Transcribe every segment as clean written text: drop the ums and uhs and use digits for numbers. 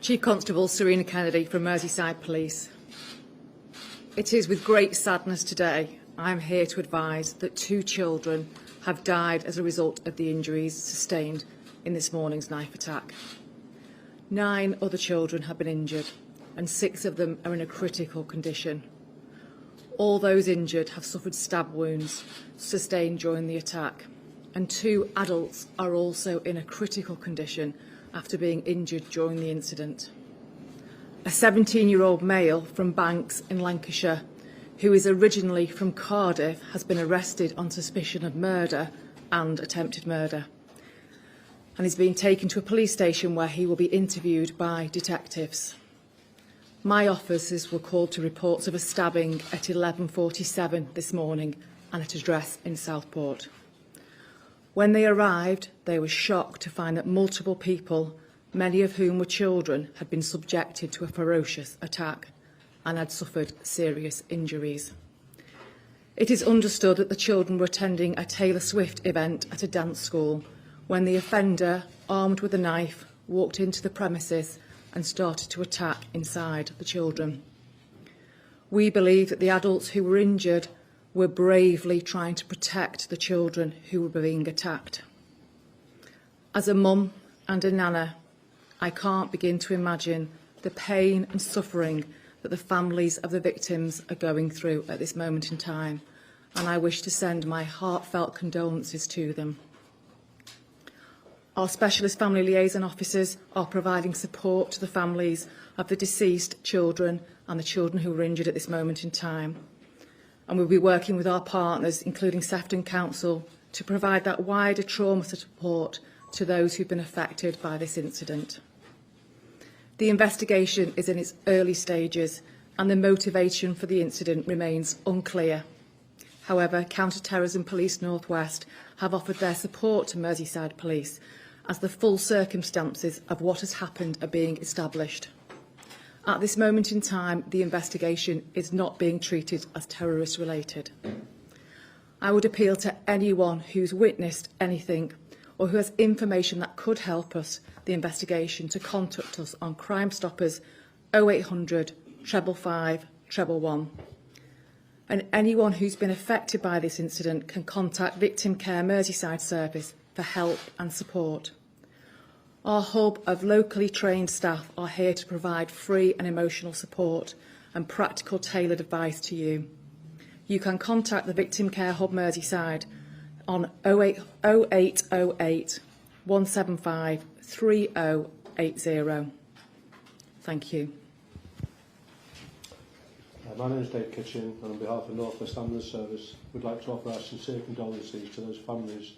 Chief Constable Serena from Merseyside Police. It is with great sadness today I am here to advise that 2 children have died as a result of the injuries sustained in this morning's knife attack. 9 other children have been injured and 6 of them are in a critical condition. All those injured have suffered stab wounds sustained during the attack, and 2 adults are also in a critical condition after being injured during the incident. A 17-year-old male from Banks in Lancashire, who is originally from Cardiff, has been arrested on suspicion of murder and attempted murder, and is being taken to a police station where he will be interviewed by detectives. My officers were called to reports of a stabbing at 11:47 this morning and at an address in Southport. When they arrived, they were shocked to find that multiple people, many of whom were children, had been subjected to a ferocious attack and had suffered serious injuries. It is understood that the children were attending a Taylor Swift event at a dance school when the offender, armed with a knife, walked into the premises and started to attack inside the children. We believe that the adults who were injured were bravely trying to protect the children who were being attacked. As a mum and a nana, I can't begin to imagine the pain and suffering that the families of the victims are going through at this moment in time, and I wish to send my heartfelt condolences to them. Our specialist family liaison officers are providing support to the families of the deceased children and the children who were injured at this moment in time. And we'll be working with our partners, including Sefton Council, to provide that wider trauma support to those who've been affected by this incident. The investigation is in its early stages and the motivation for the incident remains unclear. However, Counter-Terrorism Police North West have offered their support to Merseyside Police as the full circumstances of what has happened are being established. At this moment in time, the investigation is not being treated as terrorist-related. I would appeal to anyone who's witnessed anything or who has information that could help us, the investigation, to contact us on Crime Stoppers 0800 555 111. And anyone who's been affected by this incident can contact Victim Care Merseyside Service for help and support. Our hub of locally trained staff are here to provide free and emotional support and practical tailored advice to you. You can contact the Victim Care Hub Merseyside on 0808 175 3080. Thank you. My name is Kitchin, and on behalf of North West Ambulance Service, we'd like to offer our sincere condolences to those families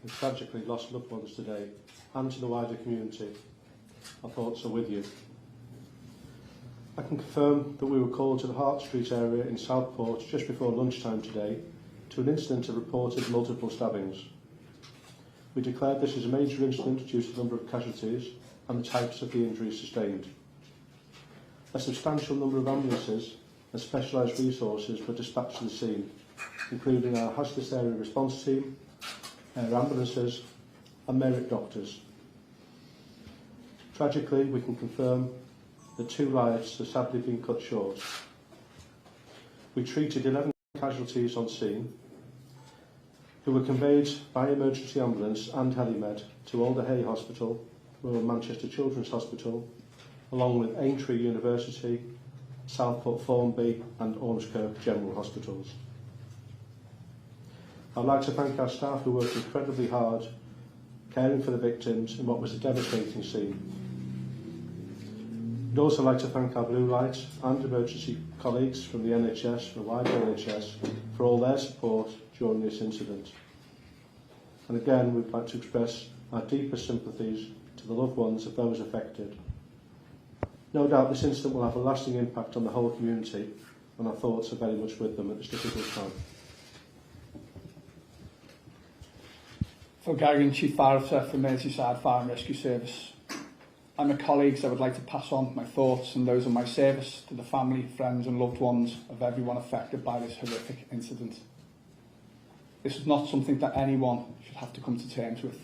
who tragically lost loved ones today, and to the wider community. Our thoughts are with you. I can confirm that we were called to the Hart Street area in Southport just before lunchtime today to an incident of reported multiple stabbings. We declared this as a major incident due to the number of casualties and the types of the injuries sustained. A substantial number of ambulances and specialised resources were dispatched to the scene, including our hazardous area response team, air ambulances and merit doctors. Tragically, we can confirm that 2 lives have sadly been cut short. We treated 11 casualties on scene, who were conveyed by emergency ambulance and helimed to Alder Hay Hospital, Royal Manchester Children's Hospital, along with Aintree University, Southport Formby and Ormskirk General Hospitals. I'd like to thank our staff who worked incredibly hard caring for the victims in what was a devastating scene. I'd also like to thank our Blue Light and emergency colleagues from the NHS and the wider NHS for all their support during this incident. And again, we'd like to express our deepest sympathies to the loved ones of those affected. No doubt this incident will have a lasting impact on the whole community, and our thoughts are very much with them at this difficult time. For Garrigan, Chief Fire Officer for Merseyside Fire and Rescue Service. And my colleagues, I would like to pass on my thoughts and those of my service to the family, friends and loved ones of everyone affected by this horrific incident. This is not something that anyone should have to come to terms with.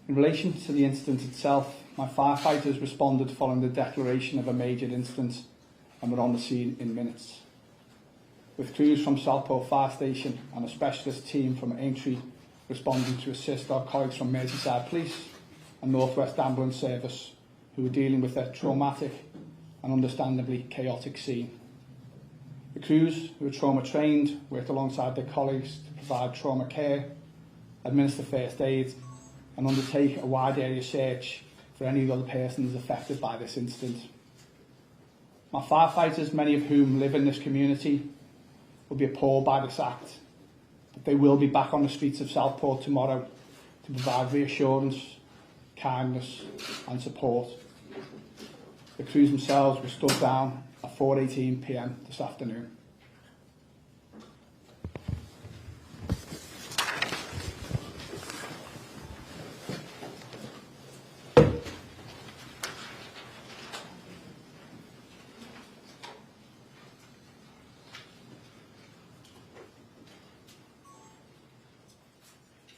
In relation to the incident itself, my firefighters responded following the declaration of a major incident and were on the scene in minutes. With crews from Southport Fire Station and a specialist team from Aintree responding to assist our colleagues from Merseyside Police and North West Ambulance Service, who were dealing with a traumatic and understandably chaotic scene. The crews, who were trauma trained, worked alongside their colleagues to provide trauma care, administer first aid and undertake a wide area search for any other persons affected by this incident. My firefighters, many of whom live in this community, will be appalled by this act, but they will be back on the streets of Southport tomorrow to provide reassurance, kindness and support. The crews themselves were stood down at 4:18 p.m. this afternoon.